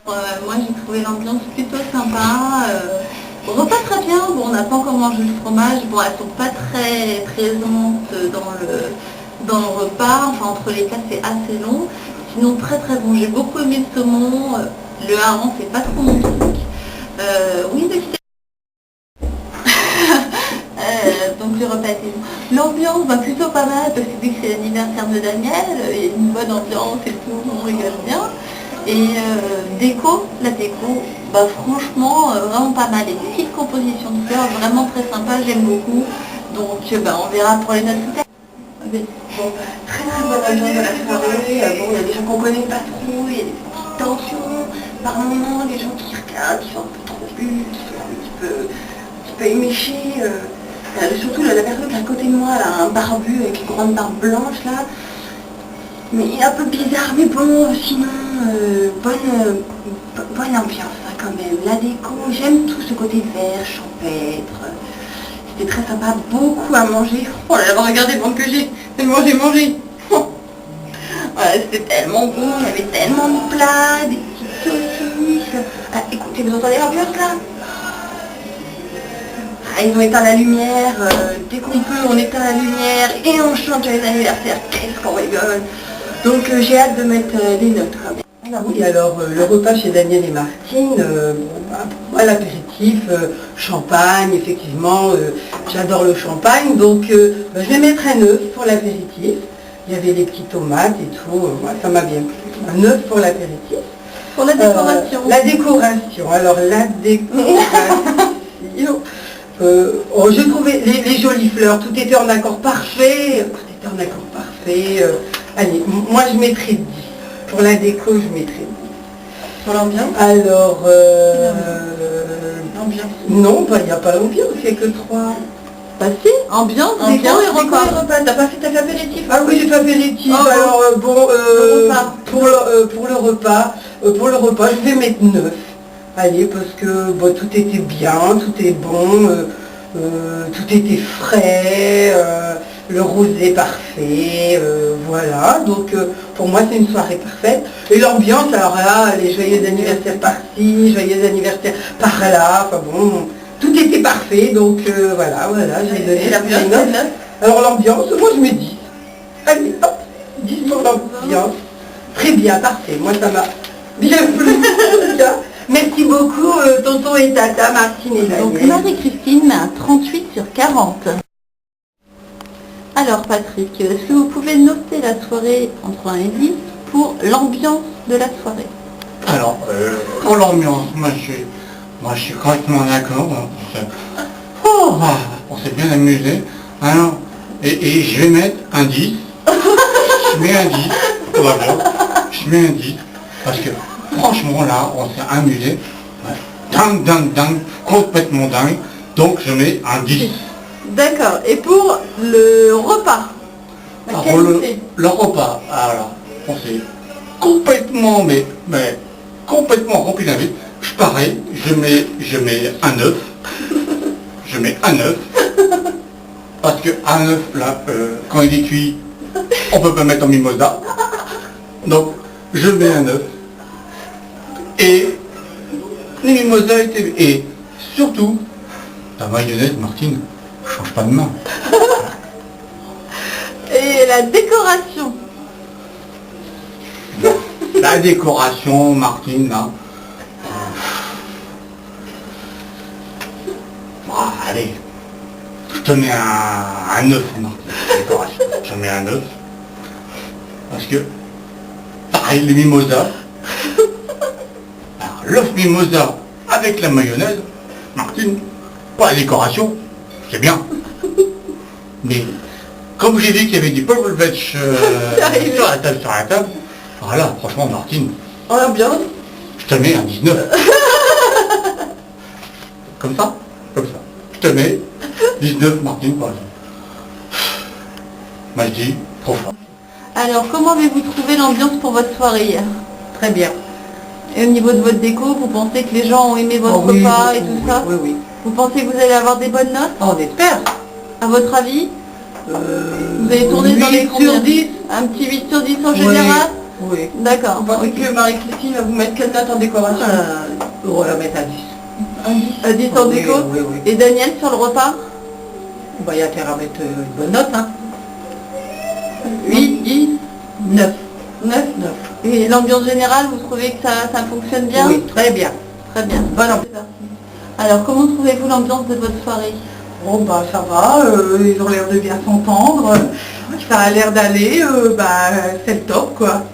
Moi j'ai trouvé l'ambiance plutôt sympa. Repas très bien, bon, on n'a pas encore mangé le fromage, bon, elles sont pas très présentes dans le repas, enfin entre les plats c'est assez long. Sinon très très bon, j'ai beaucoup aimé le saumon, le hareng c'est pas trop mon truc. Oui, donc le repas était bon. L'ambiance va plutôt pas mal parce que dès que c'est l'anniversaire de Daniel, il y a une bonne ambiance et tout, on rigole bien. Et la déco, bah franchement, vraiment pas mal. Et une petite composition de fleurs, vraiment très sympa, j'aime beaucoup. Donc on verra pour les notes plus tard. Bon, très très bonne ambiance de la soirée. Bon, il y a des gens qu'on connaît pas trop, il y a des petites tensions. Par moments, des gens qui regardent, qui sont un peu trop vus, qui sont un petit peu éméchés. Surtout la personne qui est à côté de moi, là, un barbu avec une grande barbe blanche là. Mais il est un peu bizarre, mais bon, sinon, bonne ambiance hein, quand même. La déco, j'aime tout ce côté vert, champêtre. C'était très sympa, beaucoup à manger. Oh là là, regardez le ventre que j'ai mangé. Voilà, c'était tellement bon, il y avait tellement de plats, des petites saucisses. Ah, écoutez, vous entendez l'ambiance là? Ah, ils ont éteint la lumière, dès qu'on peut on éteint la lumière et on chante les anniversaires, qu'est-ce qu'on rigole. Donc j'ai hâte de mettre les notes. Ah oui, alors le repas chez Daniel et Martine, à l'apéritif, champagne, effectivement, j'adore le champagne, donc je vais mettre un œuf pour l'apéritif. Il y avait les petites tomates et tout, moi, ça m'a bien plu. Un œuf pour l'apéritif. Pour la décoration. La décoration, alors la décoration. J'ai trouvé les jolies fleurs, tout était en accord parfait. Allez, moi je mettrais 10. Pour la déco, je mettrais 10. Pour l'ambiance? Alors, l'ambiance. Non, il n'y a pas l'ambiance, il n'y a que 3. Bah si, ambiance, déco et repas. T'as pas fait apéritif? Ah oui, j'ai fait apéritif, Oh, alors pour le repas, je vais mettre 9. Allez, parce que bon, tout était bien, tout est bon, tout était frais, le rosé parfait, voilà. Donc pour moi c'est une soirée parfaite. Et l'ambiance, alors là, les joyeux anniversaires par-ci, joyeux anniversaires par-là, enfin bon, tout était parfait, donc voilà, j'ai donné la note. Alors l'ambiance, moi je mets 10. Allez, hop, 10 pour l'ambiance. Très bien, parfait, moi ça m'a bien plu. Merci beaucoup, tonton et tata, Martine et Daniel. Donc Marie-Christine met un 38 sur 40. Alors Patrick, est-ce que vous pouvez noter la soirée entre 1 et 10 pour l'ambiance de la soirée? Alors, pour l'ambiance, moi je suis complètement d'accord. On s'est bien amusé. Alors, et je vais mettre un 10. Je mets un 10. Voilà. Je mets un 10. Parce que franchement là, on s'est amusé. Dingue, complètement dingue. Donc je mets un 10. D'accord. Et pour le repas, Alors, pour le repas, alors, on s'est complètement, mais complètement rempli d'invites. Pareil, je mets un œuf. Je mets un œuf. Parce que un œuf, là, quand il est cuit, on peut pas mettre en mimosa. Donc, je mets un œuf. Et les mimosas étaient... Et surtout, la mayonnaise, Martine, change pas de main. et la décoration. La décoration, Martine, là. Allez, je te mets un œuf, Martine, la décoration. Je te mets un œuf. Parce que, pareil, les mimosas. Alors, l'œuf mimosa avec la mayonnaise, Martine, pour la décoration, c'est bien. Mais, comme j'ai dit qu'il y avait du purple veg sur la table, voilà, franchement, Martine, En ambiance. je te mets un 19. Comme ça. Je te mets 19, Martine, par exemple. Moi, je dis, trop fort. Alors, comment avez-vous trouvé l'ambiance pour votre soirée hier? Très bien. Et au niveau de votre déco, vous pensez que les gens ont aimé votre repas et tout ça? Oui. Vous pensez que vous allez avoir des bonnes notes? On espère. À votre avis? Vous allez tourner dans les 8 sur 10. Un petit 8 sur 10 en général? Oui. D'accord. Vous pensez Ok. que Marie-Christine va vous mettre quelle note en décoration? On va mettre à 10. Un 10. À 10 en déco. Oui, oui. Et Daniel sur le repas? Bah, il y a intérêt à mettre une bonne note, hein. 8, 10, 9. 9. 9. Et l'ambiance générale, vous trouvez que ça fonctionne bien? Oui, très bien. Très bien. Bonne ambiance. C'est parti. Alors, comment trouvez-vous l'ambiance de votre soirée? Oh bah ça va, ils ont l'air de bien s'entendre, ça a l'air d'aller, bah c'est le top quoi.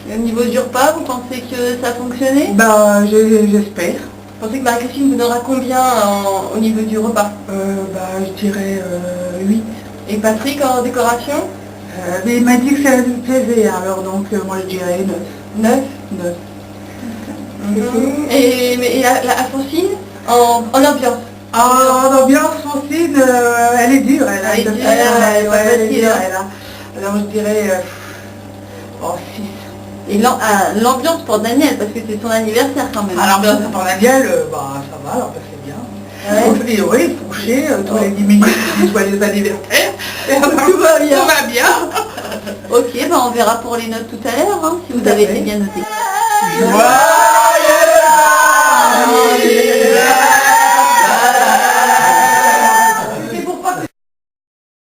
Et au niveau du repas, vous pensez que ça a fonctionné? Bah j'espère. Vous pensez que Marie-Christine vous donnera combien au niveau du repas? Bah je dirais 8. Et Patrick en décoration? Mais il m'a dit que ça lui plaisait, alors donc moi je dirais 9. 9. 9. Et Alphonsine en ambiance? Ah, l'ambiance aussi, elle est dure, Elle est dure, elle est facile, dure, hein. alors je dirais 6. Et l'ambiance pour Daniel, parce que c'est son anniversaire quand même. Alors bien pour Daniel, bah ça va, alors c'est bien. Ouais. Et oui, coucher tous les 10 minutes, joyeux anniversaire. Et alors, Tout va bien. Tout va bien. Ok, bah on verra pour les notes tout à l'heure, hein, si vous Tout à avez fait. été bien noté. Voilà.